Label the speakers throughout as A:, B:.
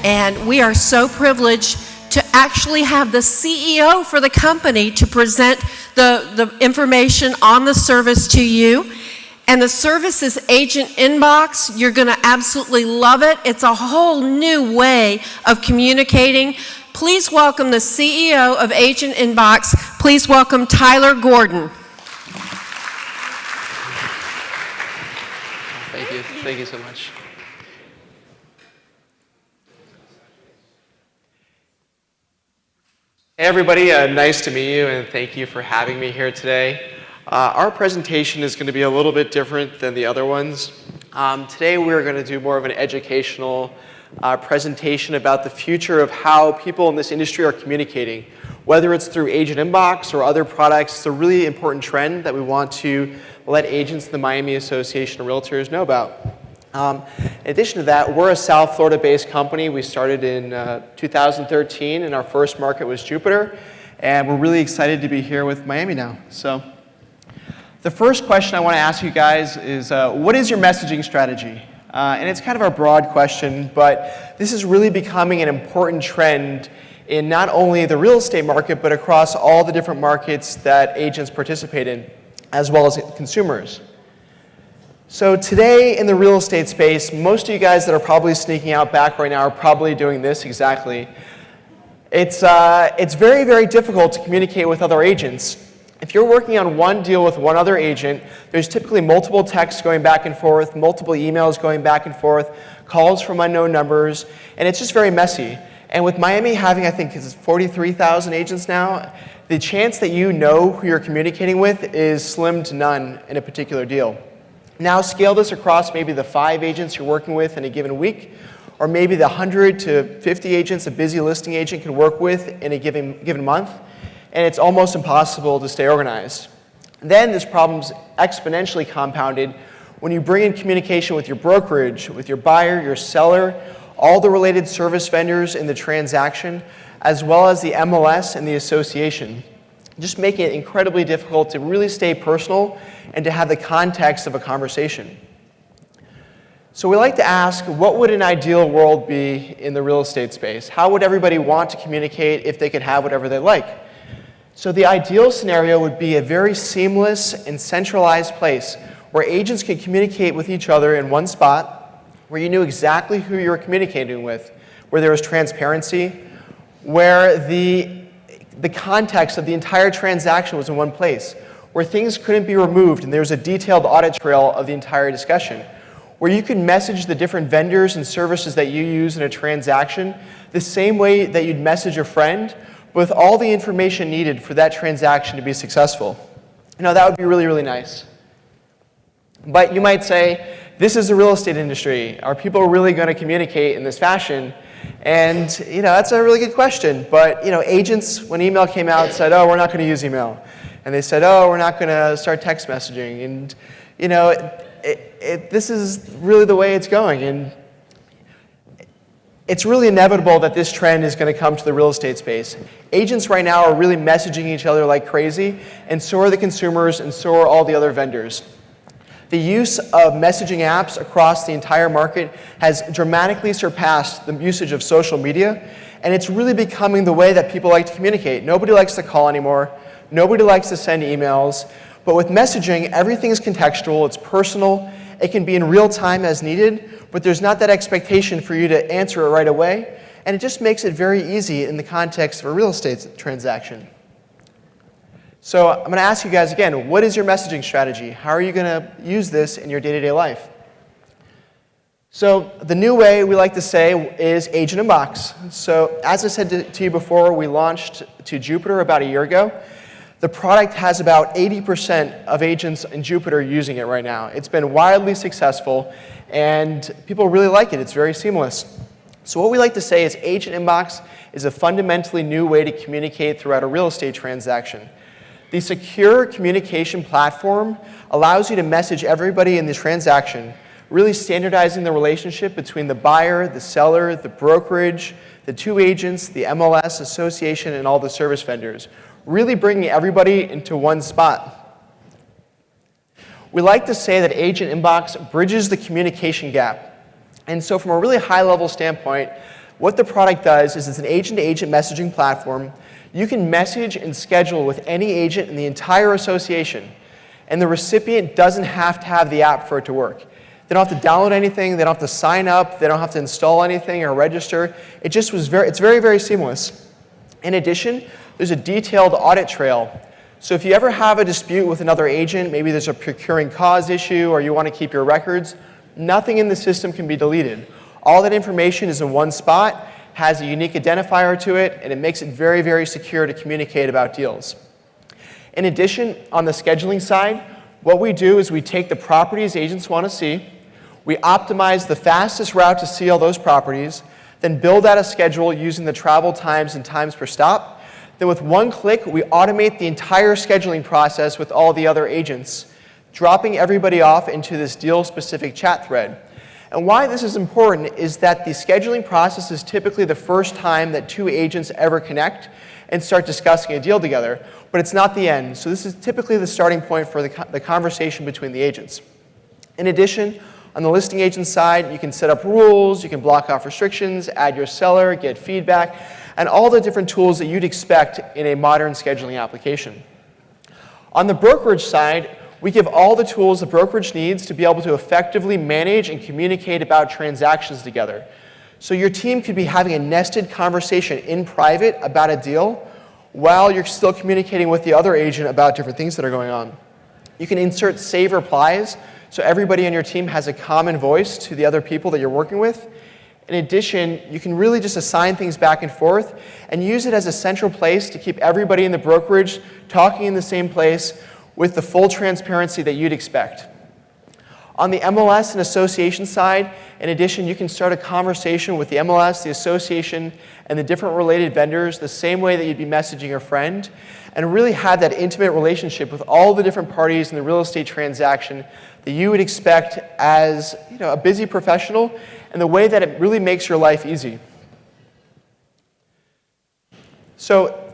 A: And we are so privileged to actually have the CEO for the company to present the information on the service to you. And the service is Agent InBox. You're going to absolutely love it. It's a whole new way of communicating. Please welcome the CEO of Agent InBox. Please welcome Tyler Gordon.
B: Thank you. Thank you so much. Hey everybody, nice to meet you and thank you for having me here today. Our presentation is going to be a little bit different than the other ones. Today we're going to do more of an educational presentation about the future of how people in this industry are communicating. Whether it's through Agent InBox or other products, it's a really important trend that we want to let agents in the Miami Association of Realtors know about. In addition to that, we're a South Florida-based company. We started in 2013, and our first market was Jupiter, and we're really excited to be here with Miami now. So, the first question I want to ask you guys is, what is your messaging strategy? And it's kind of a broad question, but this is really becoming an important trend in not only the real estate market, but across all the different markets that agents participate in, as well as consumers. So today in the real estate space, most of you guys that are probably sneaking out back right now are probably doing this exactly. It's very, very difficult to communicate with other agents. If you're working on one deal with one other agent, there's typically multiple texts going back and forth, multiple emails going back and forth, calls from unknown numbers, and it's just very messy. And with Miami having, I think, 43,000 agents now, the chance that you know who you're communicating with is slim to none in a particular deal. Now scale this across maybe the 5 agents you're working with in a given week, or maybe the 100 to 50 agents a busy listing agent can work with in a given month, and it's almost impossible to stay organized. Then this problem's exponentially compounded when you bring in communication with your brokerage, with your buyer, your seller, all the related service vendors in the transaction, as well as the MLS and the association, just making it incredibly difficult to really stay personal and to have the context of a conversation. So we like to ask, what would an ideal world be in the real estate space? How would everybody want to communicate if they could have whatever they like? So the ideal scenario would be a very seamless and centralized place where agents can communicate with each other in one spot, where you knew exactly who you were communicating with, where there was transparency, where the context of the entire transaction was in one place, where things couldn't be removed and there was a detailed audit trail of the entire discussion, where you could message the different vendors and services that you use in a transaction the same way that you'd message a friend, with all the information needed for that transaction to be successful. That would be really, really nice. But you might say, this is the real estate industry. Are people really going to communicate in this fashion? And that's a really good question. But agents, when email came out, said, oh, we're not going to use email. And they said, oh, we're not going to start text messaging. And this is really the way it's going. And it's really inevitable that this trend is going to come to the real estate space. Agents right now are really messaging each other like crazy, and so are the consumers, and so are all the other vendors. The use of messaging apps across the entire market has dramatically surpassed the usage of social media, and it's really becoming the way that people like to communicate. Nobody likes to call anymore. Nobody likes to send emails. But with messaging, everything is contextual. It's personal. It can be in real time as needed, but there's not that expectation for you to answer it right away, and it just makes it very easy in the context of a real estate transaction. So I'm going to ask you guys again, what is your messaging strategy? How are you going to use this in your day-to-day life? So the new way we like to say is Agent InBox. So as I said to you before, we launched to Jupiter about a year ago. The product has about 80% of agents in Jupiter using it right now. It's been wildly successful, and people really like it. It's very seamless. So what we like to say is Agent InBox is a fundamentally new way to communicate throughout a real estate transaction. The secure communication platform allows you to message everybody in the transaction, really standardizing the relationship between the buyer, the seller, the brokerage, the 2 agents, the MLS, association, and all the service vendors, really bringing everybody into one spot. We like to say that Agent InBox bridges the communication gap. And so from a really high-level standpoint, What the product does is it's an agent-to-agent messaging platform. You can message and schedule with any agent in the entire association, and the recipient doesn't have to have the app for it to work. They don't have to download anything, they don't have to sign up, they don't have to install anything or register. It's very, very seamless. In addition, there's a detailed audit trail. So if you ever have a dispute with another agent, maybe there's a procuring cause issue or you want to keep your records, nothing in the system can be deleted. All that information is in one spot, has a unique identifier to it, and it makes it very, very secure to communicate about deals. In addition, on the scheduling side, what we do is we take the properties agents want to see, we optimize the fastest route to see all those properties, then build out a schedule using the travel times and times per stop. Then with one click, we automate the entire scheduling process with all the other agents, dropping everybody off into this deal-specific chat thread. And why this is important is that the scheduling process is typically the first time that two agents ever connect and start discussing a deal together, but it's not the end. So this is typically the starting point for the conversation between the agents. In addition, on the listing agent side, you can set up rules, you can block off restrictions, add your seller, get feedback, and all the different tools that you'd expect in a modern scheduling application. On the brokerage side, we give all the tools the brokerage needs to be able to effectively manage and communicate about transactions together. So your team could be having a nested conversation in private about a deal while you're still communicating with the other agent about different things that are going on. You can insert save replies, so everybody on your team has a common voice to the other people that you're working with. In addition, you can really just assign things back and forth and use it as a central place to keep everybody in the brokerage talking in the same place with the full transparency that you'd expect. On the MLS and association side, in addition, you can start a conversation with the MLS, the association, and the different related vendors the same way that you'd be messaging a friend, and really have that intimate relationship with all the different parties in the real estate transaction that you would expect as a busy professional, and the way that it really makes your life easy. So,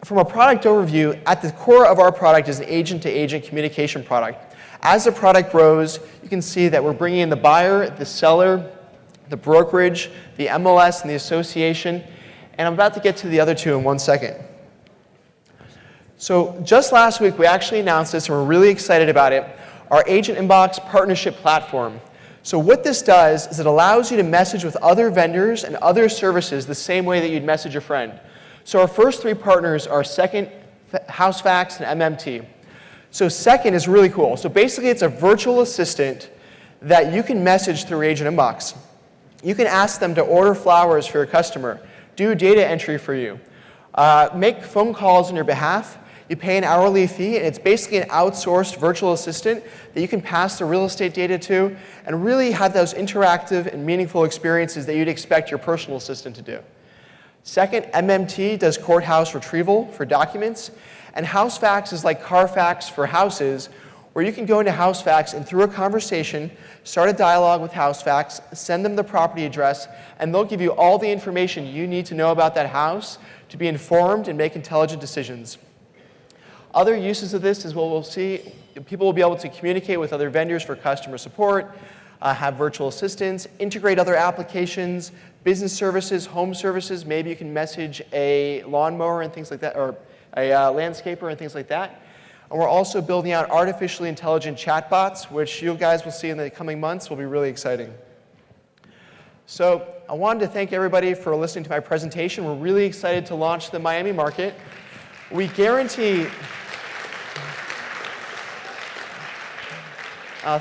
B: from a product overview, at the core of our product is an agent-to-agent communication product. As the product grows, you can see that we're bringing in the buyer, the seller, the brokerage, the MLS, and the association, and I'm about to get to the other two in 1 second. So just last week, we actually announced this, and we're really excited about it, our Agent InBox partnership platform. So what this does is it allows you to message with other vendors and other services the same way that you'd message a friend. So our first three partners are Second, HouseFacts, and MMT. So Second is really cool. So basically, it's a virtual assistant that you can message through Agent InBox. You can ask them to order flowers for your customer, do data entry for you, make phone calls on your behalf. You pay an hourly fee, and it's basically an outsourced virtual assistant that you can pass the real estate data to and really have those interactive and meaningful experiences that you'd expect your personal assistant to do. Second, MMT does courthouse retrieval for documents, and HouseFacts is like Carfax for houses, where you can go into HouseFacts and through a conversation, start a dialogue with HouseFacts, send them the property address, and they'll give you all the information you need to know about that house to be informed and make intelligent decisions. Other uses of this is what we'll see. People will be able to communicate with other vendors for customer support, have virtual assistants, integrate other applications, business services, home services. Maybe you can message a lawnmower and things like that, or a landscaper and things like that. And we're also building out artificially intelligent chatbots, which you guys will see in the coming months will be really exciting. So I wanted to thank everybody for listening to my presentation. We're really excited to launch the Miami market. We guarantee...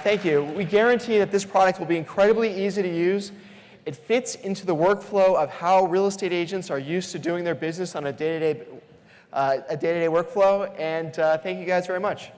B: Thank you. We guarantee that this product will be incredibly easy to use. It fits into the workflow of how real estate agents are used to doing their business on a day-to-day workflow. And thank you guys very much.